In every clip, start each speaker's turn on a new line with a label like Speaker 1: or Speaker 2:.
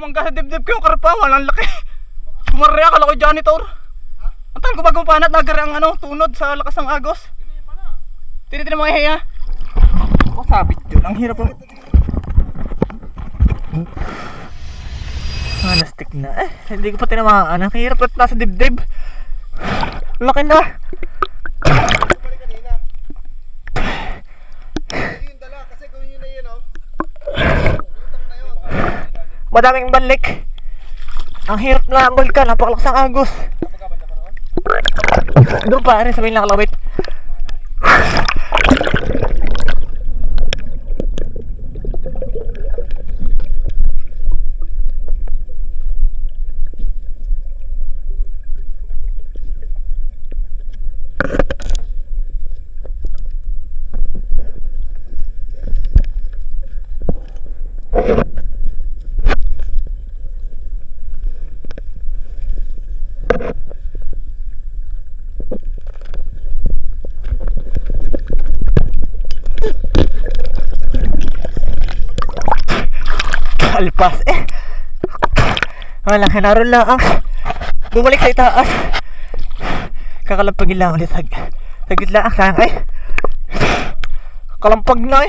Speaker 1: Bumangga sa dibdib ko yung karpa, walang laki. Kumarya, akala ko janitor. Ang tagal ko bagong panat, nagari ang tunod sa lakas ng agos. Tinitin mo mga oh, sabit yun, ang hirap ang... Nastik na hindi ko pa tinamaan. Ang hirap at nasa dibdib. Laki na. Madaming balik. Ang hirap na bulkan, napakalakas ang agos. Doon pa rin sa may nakalawit. Alpas wala naroon lang bumalik sa itaas, kakalampagin lang ulit sa gitla sayang kalampag na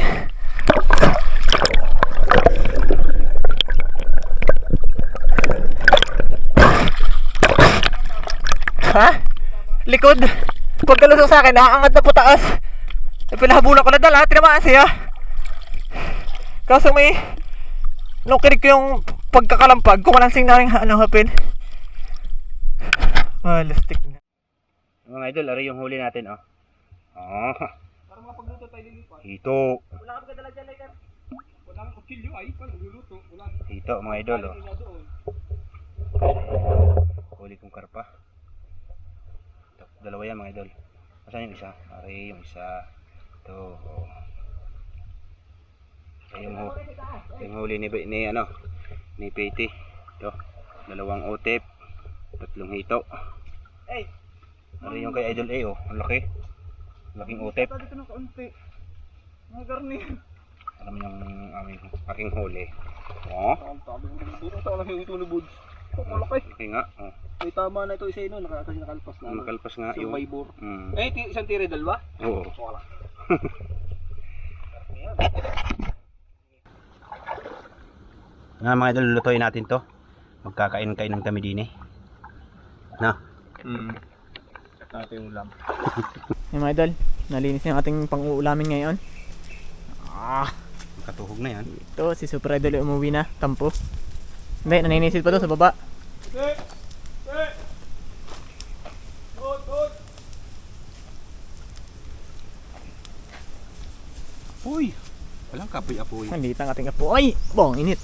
Speaker 1: likod pagkalusok sa akin, nakaangat na po taas. Pinahabulan ko na dala, tinamaan siya kaso may nung kinig ko yung pagkakalampag, kumalansing na rin hapin. Lastik na.
Speaker 2: Mga idol, ari yung huli natin,
Speaker 1: Para makapagluto tayo lilipat.
Speaker 2: Hito.
Speaker 1: Wala ka pagdala dyan, Laikan. Wala kang kutsilyo, ay pa, nagluluto.
Speaker 2: Hito, mga idol, huli kong karpa. Dalawa yan, mga idol. Asan yung isa? Ari yung isa. Ito, yung huli ni Pete. Ito, dalawang otep, tatlong hito. Ano yung kay Idol A, ang laki. Laking otep.
Speaker 1: Dito ng kaunti. Mga garni.
Speaker 2: Alam yung aking huli.
Speaker 1: Ito lang yung ito ni Buds. Malaki.
Speaker 2: Okay nga.
Speaker 1: May tama na ito isa yun, kasi nakalpas na.
Speaker 2: Nakalpas nga
Speaker 1: yung
Speaker 2: yung
Speaker 1: maybor. Isang tire dalawa?
Speaker 2: Oo. Nga mga idol, lulutuin natin to. Magkakain-kainan kami din na.
Speaker 1: Natin ulam. Yung mga idol, nalinis yung ating pang-uulamin ngayon.
Speaker 2: Katuhog na yan.
Speaker 1: Ito, si Super Idol umuwi na, tampo. Hindi, naninisid pa to sa baba.
Speaker 2: Uy! Walang kapoy-apoy.
Speaker 1: Nandito ang ating apoy. Bong, init.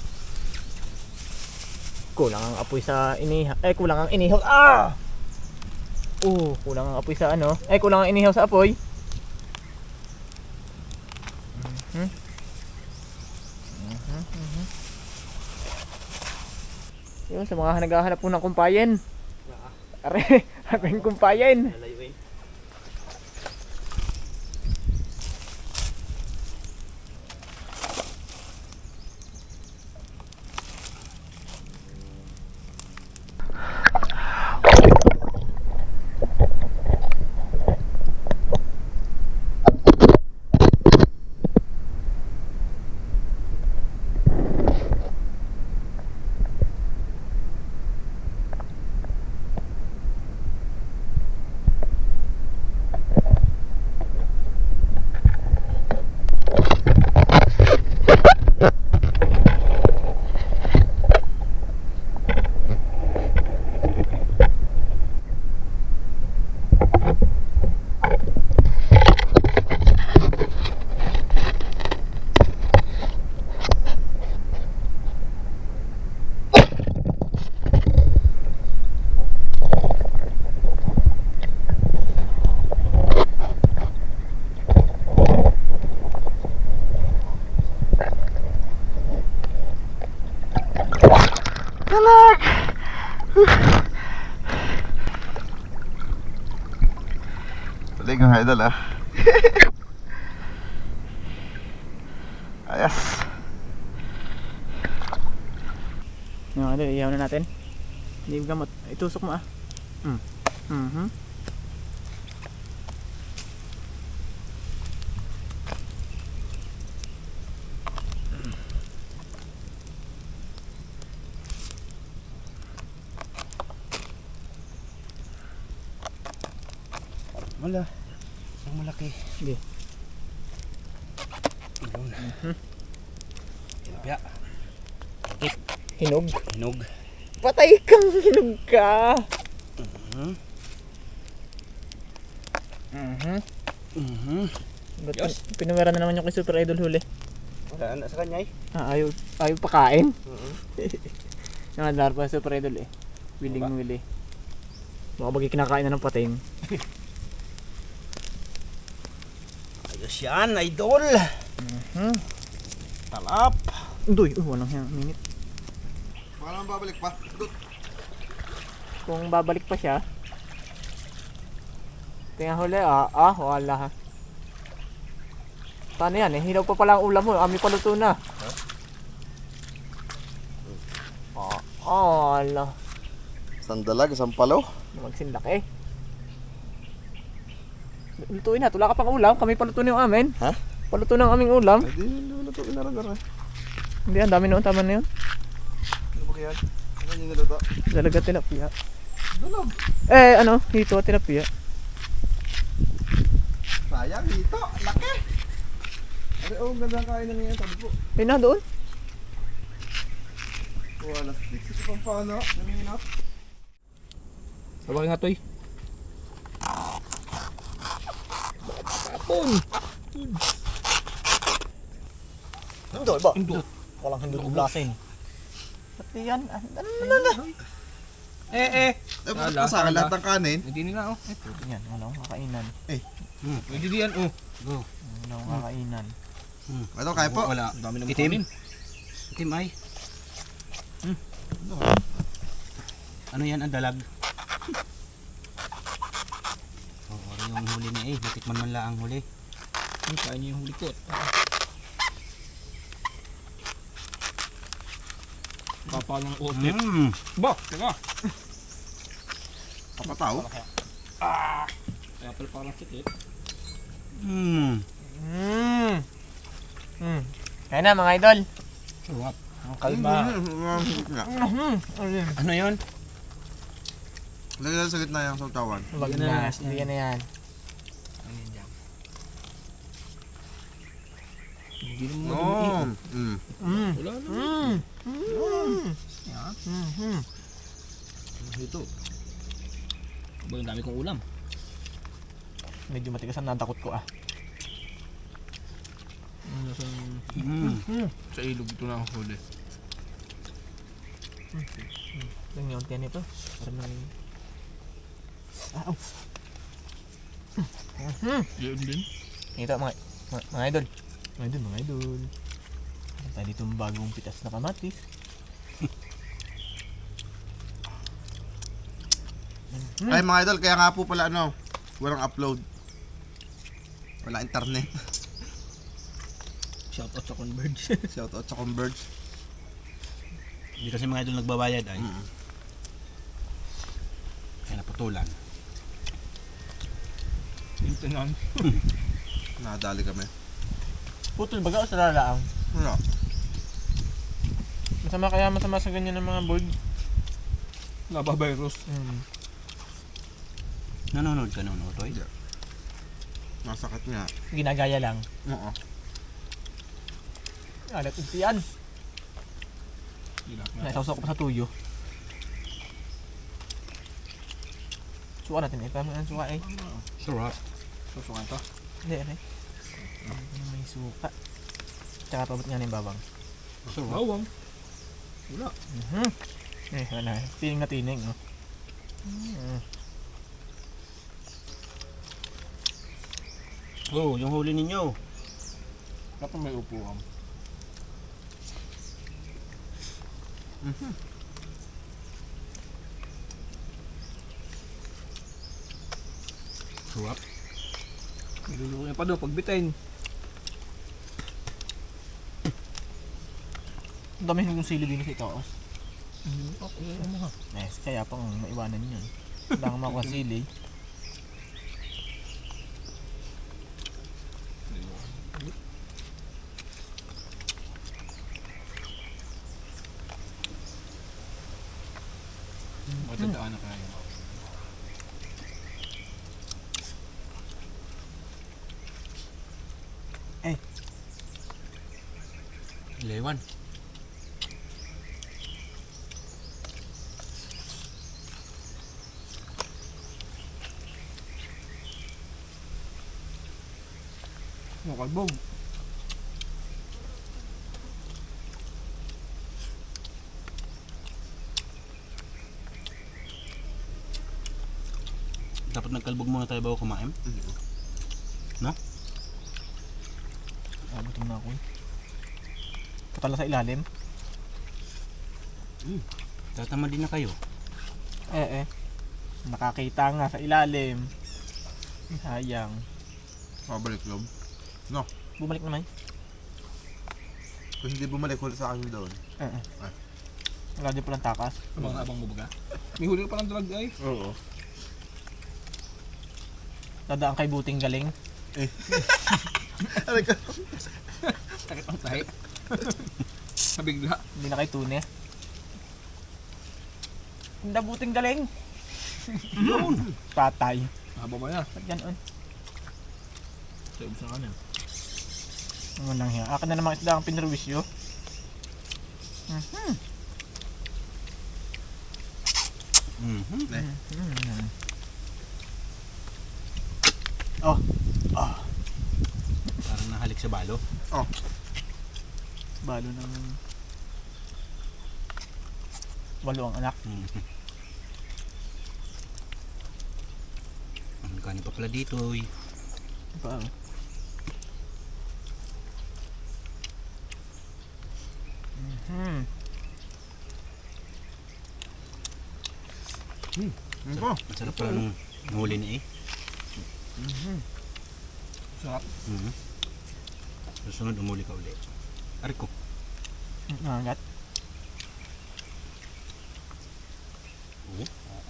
Speaker 1: Kulang ang apoy sa inihaw. Kulang ang inihaw. Kulang ang apoy sa kulang ang inihaw sa apoy. Yun, sa mga naghahanap po ng kumpayen. Aring kumpayen. Talag!
Speaker 3: Talig mga idol Ayos.
Speaker 1: Yung ano, iyaw na natin. Hindi gamot. Itusok mo ah.
Speaker 2: Wala. Ang malaki.
Speaker 1: Sige.
Speaker 2: Yun. Tilapia.
Speaker 1: Hinog.
Speaker 2: Hinog.
Speaker 1: Patay kang hinog ka. Ba't pinamera na naman yung kay Super Idol huli?
Speaker 2: Wala na sa kanya eh.
Speaker 1: Ayaw pakain. Yung adlar pa Super Idol eh. Willing. Baka bagay kinakain na ng pating.
Speaker 2: Ayos yan, idol. Talap.
Speaker 1: Uy, walang yang minute.
Speaker 3: Baka naman babalik pa. Good.
Speaker 1: Kung babalik pa siya. Tingnan huli wala ha. Paano yan eh? Hilaw pa pala ang ulam mo. Ami paluto na. Ala.
Speaker 3: Isang dalag, isang palo.
Speaker 1: Magsindak eh. Lutuin na. Tula ka pang ulam. Kami paluto na yung amin.
Speaker 3: Ha?
Speaker 1: Paluto na ang aming ulam.
Speaker 3: Ay, di naluto. Inaradar eh.
Speaker 1: Hindi, ang dami noon. Tama na yun.
Speaker 3: Ano ba kaya? Ano yung niluto?
Speaker 1: Dalaga tilapia.
Speaker 3: Dalag.
Speaker 1: Hito tilapia.
Speaker 3: Sayang, dito. Laki. Ay, ganda kain na ngayon. Tabi po.
Speaker 1: Ay na, doon.
Speaker 3: Wala. Ito pang paano. Naminap.
Speaker 2: Sabagay nga to eh.
Speaker 1: Hindol ba? Hindol. Walang hindol ublasin. Pati yan.
Speaker 3: Sa lahat ng kanin.
Speaker 2: Hindi nila oh.
Speaker 1: Yan, walang kakainan.
Speaker 2: Pwede diyan oh. Go.
Speaker 1: Walang kakainan.
Speaker 3: Ito, kaya po.
Speaker 2: Wala. Dami naman itim. Itim ay. Ano yan ang dalag? Yung huli niya eh. Natikman man lang ang huli. Kain niyo yung huli ko. Kapal ng otip. Ba, teka.
Speaker 3: Kapataw.
Speaker 2: Kaya pala parang sikit.
Speaker 1: Kaya na mga idol.
Speaker 2: Sarap.
Speaker 1: Ang kalba.
Speaker 2: Ano yun?
Speaker 3: Lagyan sa gitna yung sautawan.
Speaker 1: Wag na. Hindi yan na yan.
Speaker 2: Ayan dyan.
Speaker 3: Hindi
Speaker 2: naman
Speaker 3: Wala
Speaker 2: Ito. Ba yung dami kong ulam.
Speaker 1: Medyo matigas ang natakot ko ah.
Speaker 3: Sa ilog ito na ang huli.
Speaker 1: Yung yung tiyan ito. Para may...
Speaker 3: Yun din.
Speaker 1: Ito mga idol. Mga idol. Meron tayo dito bagong pitas na kamatis.
Speaker 3: Ay mga idol, kaya nga po pala walang upload. Wala internet.
Speaker 2: Shoutout sa Converge.
Speaker 3: Shoutout sa Converge.
Speaker 2: Hindi kasi mga idol nagbabayad ay. Kaya naputulan. Maintenance.
Speaker 3: Nakadali kami.
Speaker 1: Putol baga o sa lalaang?
Speaker 3: Wala.
Speaker 1: Masama sa ganyan ng mga board.
Speaker 2: Laba virus. Nanonood ka noon, Otoy?
Speaker 3: Hindi. Masakit nga.
Speaker 1: Ginagaya lang.
Speaker 3: Oo.
Speaker 1: Alat ito yan. Naisawsaw ko pa sa tuyo. Suka natin eh. Paano ang suka eh?
Speaker 2: Sarap. Susukan to?
Speaker 1: Hindi. May suka. Tsaka pabot nga na yung babang.
Speaker 2: Sarap. Bawang. Wala.
Speaker 1: Wala. Tining na tining.
Speaker 2: Oh, yung huli ninyo.
Speaker 3: Dapat may upuan.
Speaker 2: Sarap. Nilulukin pa doon pagbitain.
Speaker 1: Ang dami yung sili din sa itaos. Kaya pang maiwanan yun. Wala kang makuha sili.
Speaker 4: Matandaan na kaya. Lewan. Makalbog.
Speaker 2: Dapat nagkalbog muna tayo bago kumain. No?
Speaker 1: Abutin na ako. Patala sa ilalim.
Speaker 2: Tatama din na kayo.
Speaker 1: Nakakita nga sa ilalim. Sayang.
Speaker 3: Mabalik loob.
Speaker 1: Bumalik naman.
Speaker 3: Kung hindi bumalik, huli sa akin doon.
Speaker 1: Wala din palang takas.
Speaker 4: Abang mo baga? May huli ka palang drug ay.
Speaker 3: Oo.
Speaker 1: Dadaan kay buting galing.
Speaker 3: Aray ka.
Speaker 4: Sakit ang tahi. Nabigla.
Speaker 1: Hindi na kay tune. Hindi buting galing. Patay.
Speaker 4: Haba ba yan?
Speaker 1: Ba't ganon?
Speaker 4: Sa ibig sa kanin.
Speaker 1: Ano nang hiya? Akin na namang isda ang pinarwisyo.
Speaker 2: Parang nahalik sa balo.
Speaker 1: Balo ng... Walo ang anak.
Speaker 2: Ang kanin pa pala dito.
Speaker 1: Pa.
Speaker 3: Ano po?
Speaker 2: Masarap pala nung huli na eh.
Speaker 4: Sarap.
Speaker 2: Susunod umuli ka ulit. Ari ko.
Speaker 1: Nangat.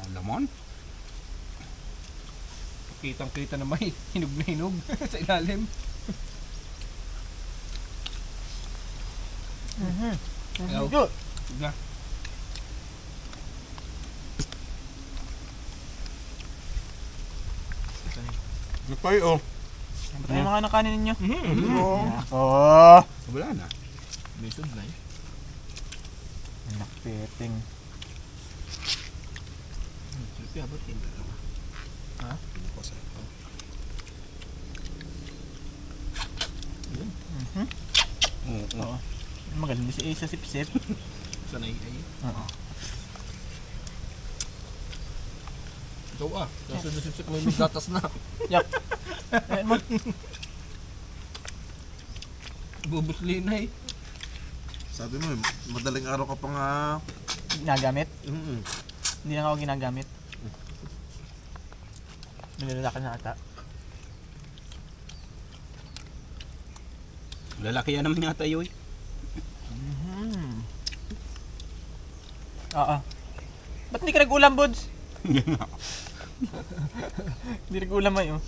Speaker 2: Ang lamon.
Speaker 4: Kitang kita na may hinog na hinog sa ilalim. Ayaw.
Speaker 1: Good.
Speaker 4: Na.
Speaker 3: Nagpay oh.
Speaker 1: Ba't yung mga nakanin ninyo? Ako.
Speaker 2: Wala na.
Speaker 4: May sudlay.
Speaker 1: Anak peting.
Speaker 4: Silpi abot din.
Speaker 1: Ha? Oo. Magaling si Ace sa sip-sip.
Speaker 4: Sanay ay.
Speaker 1: Oo.
Speaker 4: Ikaw nasa dusip may gatas na.
Speaker 1: Yak. Ayan mo.
Speaker 4: Bubusli na eh.
Speaker 3: Sabi mo, madaling araw ka pa nga.
Speaker 1: Ginagamit?
Speaker 3: Mm-mm.
Speaker 1: Hindi na ako ginagamit. Nilalaki na ata.
Speaker 2: Lalaki yan naman yata yun.
Speaker 1: Oo. Ba't hindi ka nag-ulam, Buds? Hindi nag-ulam ay, oh.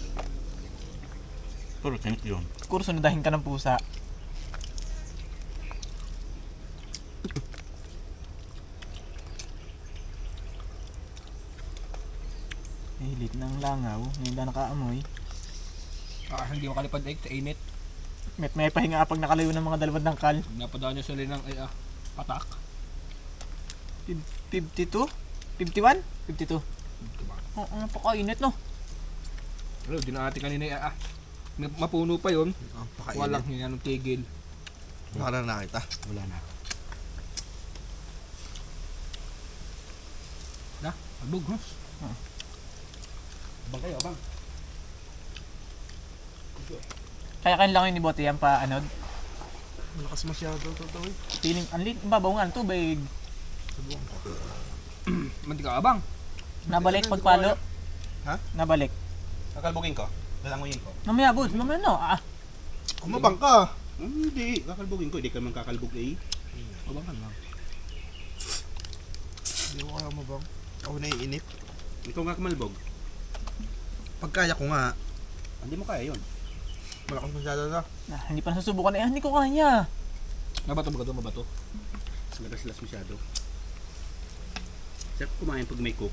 Speaker 2: Pero tinik yun.
Speaker 1: Siguro sunadahin ka ng pusa. Hilit ng langaw, hindi na nakaamoy.
Speaker 4: Hindi makalipad ay sa init.
Speaker 1: May pahinga pag nakalayo ng mga dalawang dangkal.
Speaker 4: Napadaan nyo sila ng patak.
Speaker 1: 52? 51? 52. Oo, napakainit, no?
Speaker 4: Ano, di na ate kanina mapuno pa yun.
Speaker 3: Pakainit.
Speaker 4: Walang yan ng tigil.
Speaker 3: Wala na kita.
Speaker 2: Wala na.
Speaker 4: Na, albog, ha? Abang kayo, abang.
Speaker 1: Kaya kan lang yun ni Bote yan pa anod.
Speaker 3: Malakas masyado ito.
Speaker 1: Feeling, anlit, babaw nga ang tubig.
Speaker 4: Manti ka, abang.
Speaker 1: Nabalik pagpalo.
Speaker 3: Ha?
Speaker 1: Nabalik.
Speaker 2: Kakalbugin ko. Lalanguyin ko.
Speaker 1: Mamaya, Buds, mamaya no.
Speaker 3: Kumabang ka.
Speaker 2: Hindi. Kakalbugin ko. Hindi ka man kakalbug eh.
Speaker 4: Abang ka lang.
Speaker 3: mo bang? Ako naiinip.
Speaker 2: Ikaw nga kumalbog.
Speaker 3: Pagkaya ko nga,
Speaker 2: Hindi mo kaya yun.
Speaker 3: malakas masyado na.
Speaker 1: Hindi pa nasusubukan eh. Hindi ko kaya.
Speaker 4: Mabato ba ito? Mabato.
Speaker 2: Lagas-las masyado. Sarap kumain pag may cook.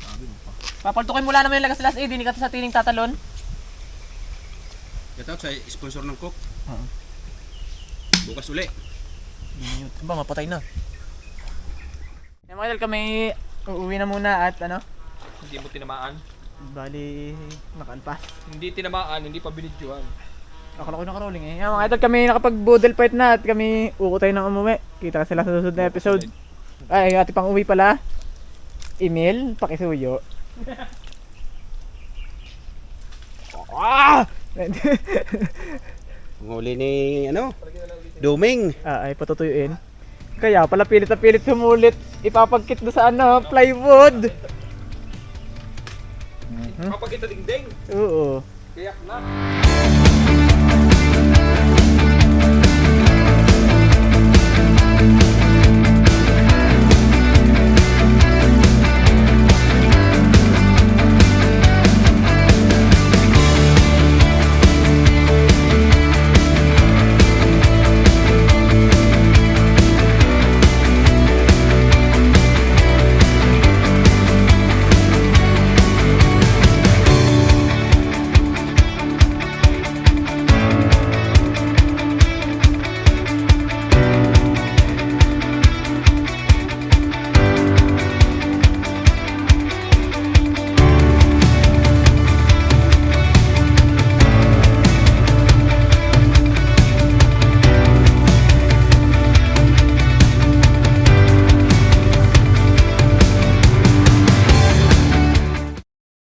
Speaker 4: Sabi mo pa.
Speaker 1: Papaltukin mo lang naman yung lagas-las eh. Di ka sa tiling tatalon.
Speaker 2: Shout out sa sponsor ng cook.
Speaker 1: Oo.
Speaker 2: Bukas uli.
Speaker 1: Ba, mapatay na. Yung mga idol, kami uuwi na muna at ano,
Speaker 4: Hindi mo tinamaan.
Speaker 1: bali nakalpas.
Speaker 4: Hindi tinamaan, hindi pa binidyohan.
Speaker 1: Akala ko naka-rolling eh. Yung mga idol, kami nakapag-boodle fight na at kami ukutay ng umuwi. Kita ka sila sa susunod na episode. Ay, ati pang uwi pala. Email, pakisuyo. Ah!
Speaker 2: Ang huli ni ano? Duming.
Speaker 1: Ay, patutuyuin. Kaya pala pilit na pilit sumulit. Ipapagkit do sa ano, plywood.
Speaker 4: Kapag kita dingding,
Speaker 1: Oo.
Speaker 4: kayak na.